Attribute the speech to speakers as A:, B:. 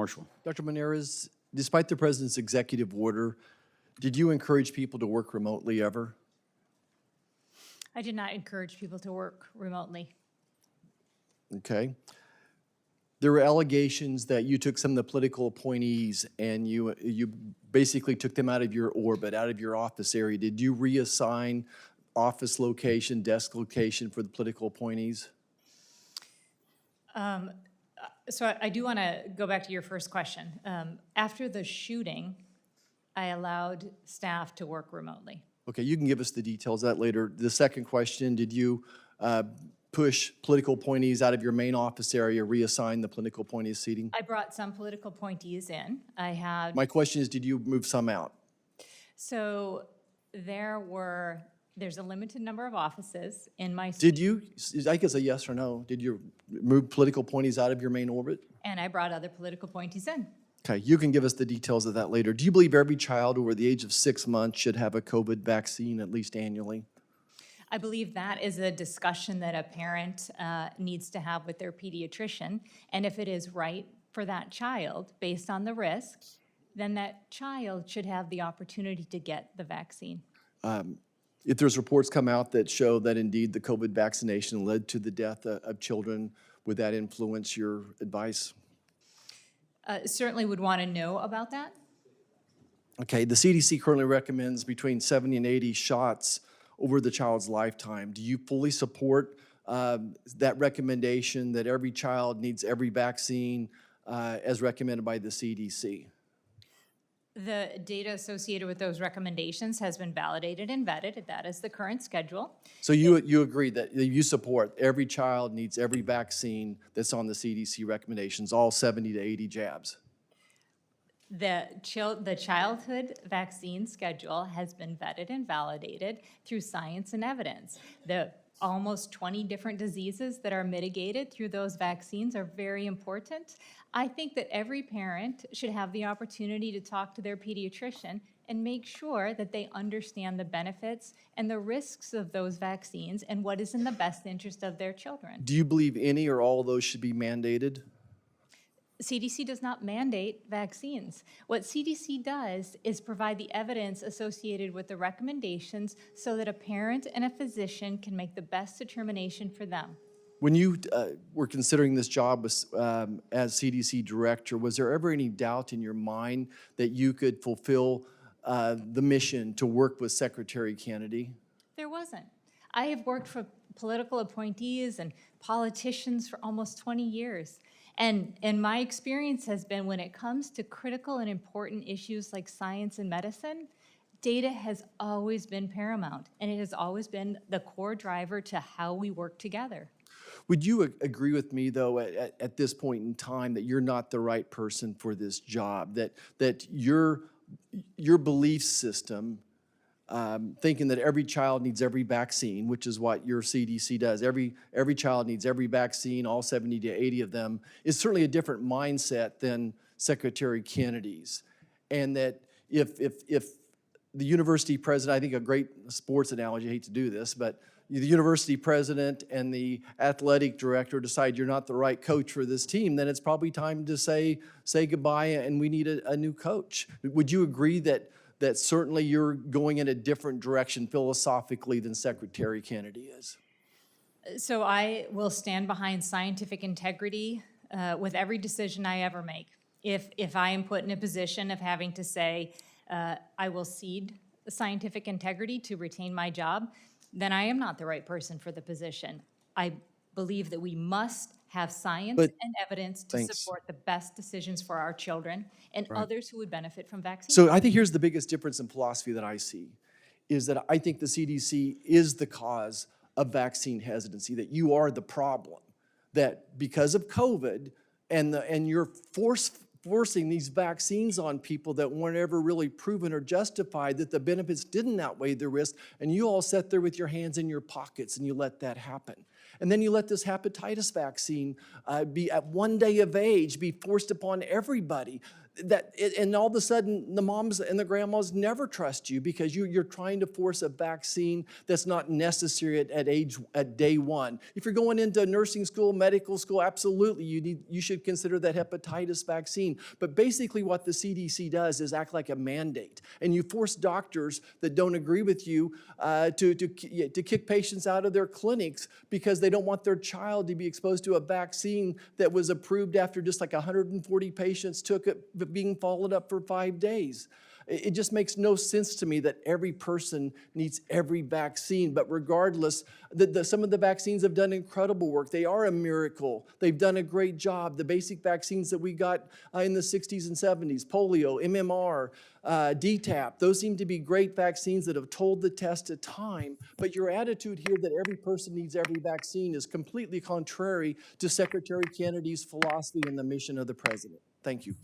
A: Marshall.
B: Dr. Monarez, despite the president's executive order, did you encourage people to work remotely ever?
C: I did not encourage people to work remotely.
B: Okay. There were allegations that you took some of the political appointees and you basically took them out of your orbit, out of your office area. Did you reassign office location, desk location for the political appointees?
C: So I do want to go back to your first question. After the shooting, I allowed staff to work remotely.
B: Okay, you can give us the details of that later. The second question, did you push political appointees out of your main office area, reassign the political appointees seating?
C: I brought some political appointees in. I had,
B: My question is, did you move some out?
C: so there's a limited number of offices in my
B: Did you, I guess a yes or no, did you move political appointees out of your main orbit?
C: and I brought other political appointees in.
B: Okay, you can give us the details of that later. Do you believe every child over the age of 6 months should have a COVID vaccine at least annually?
C: I believe that is a discussion that a parent needs to have with their pediatrician. And if it is right for that child, based on the risk, then that child should have the opportunity to get the vaccine.
B: If there's reports come out that show that indeed the COVID vaccination led to the death of children, would that influence your advice?
C: Certainly would want to know about that.
B: Okay, the CDC currently recommends between 70 and 80 shots over the child's lifetime. Do you fully support that recommendation that every child needs every vaccine as recommended by the CDC?
C: The data associated with those recommendations has been validated and vetted. That is the current schedule.
B: So you agree that you support every child needs every vaccine that's on the CDC recommendations, all 70 to 80 jabs?
C: The childhood vaccine schedule has been vetted and validated through science and evidence. The almost 20 different diseases that are mitigated through those vaccines are very important. I think that every parent should have the opportunity to talk to their pediatrician and make sure that they understand the benefits and the risks of those vaccines and what is in the best interest of their children.
B: Do you believe any or all of those should be mandated?
C: CDC does not mandate vaccines. What CDC does is provide the evidence associated with the recommendations so that a parent and a physician can make the best determination for them.
B: When you were considering this job as CDC director, was there ever any doubt in your mind that you could fulfill the mission to work with Secretary Kennedy?
C: There wasn't. I have worked for political appointees and politicians for almost 20 years. And my experience has been when it comes to critical and important issues like science and medicine, data has always been paramount, and it has always been the core driver to how we work together.
B: Would you agree with me, though, at this point in time, that you're not the right person for this job, that your belief system, thinking that every child needs every vaccine, which is what your CDC does, every child needs every vaccine, all 70 to 80 of them, is certainly a different mindset than Secretary Kennedy's. And that if the university president, I think a great sports analogy, I hate to do this, but the university president and the athletic director decide you're not the right coach for this team, then it's probably time to say goodbye and we need a new coach. Would you agree that certainly you're going in a different direction philosophically than Secretary Kennedy is?
C: So I will stand behind scientific integrity with every decision I ever make. If I am put in a position of having to say, I will cede scientific integrity to retain my job, then I am not the right person for the position. I believe that we must have science and evidence to support the best decisions for our children and others who would benefit from vaccines.
B: So I think here's the biggest difference in philosophy that I see, is that I think the CDC is the cause of vaccine hesitancy, that you are the problem, that because of COVID and you're forcing these vaccines on people that weren't ever really proven or justified, that the benefits didn't outweigh the risk, and you all sat there with your hands in your pockets and you let that happen. And then you let this hepatitis vaccine be at 1 day of age, be forced upon everybody. And all of a sudden, the moms and the grandmas never trust you because you're trying to force a vaccine that's not necessary at day one. If you're going into nursing school, medical school, absolutely, you should consider that hepatitis vaccine. But basically what the CDC does is act like a mandate. And you force doctors that don't agree with you to kick patients out of their clinics because they don't want their child to be exposed to a vaccine that was approved after just like 140 patients took it, being followed up for 5 days. It just makes no sense to me that every person needs every vaccine. But regardless, some of the vaccines have done incredible work. They are a miracle. They've done a great job. The basic vaccines that we got in the 60s and 70s, polio, MMR, DTaP, those seem to be great vaccines that have told the test of time. But your attitude here that every person needs every vaccine is completely contrary to Secretary Kennedy's philosophy and the mission of the president. Thank you.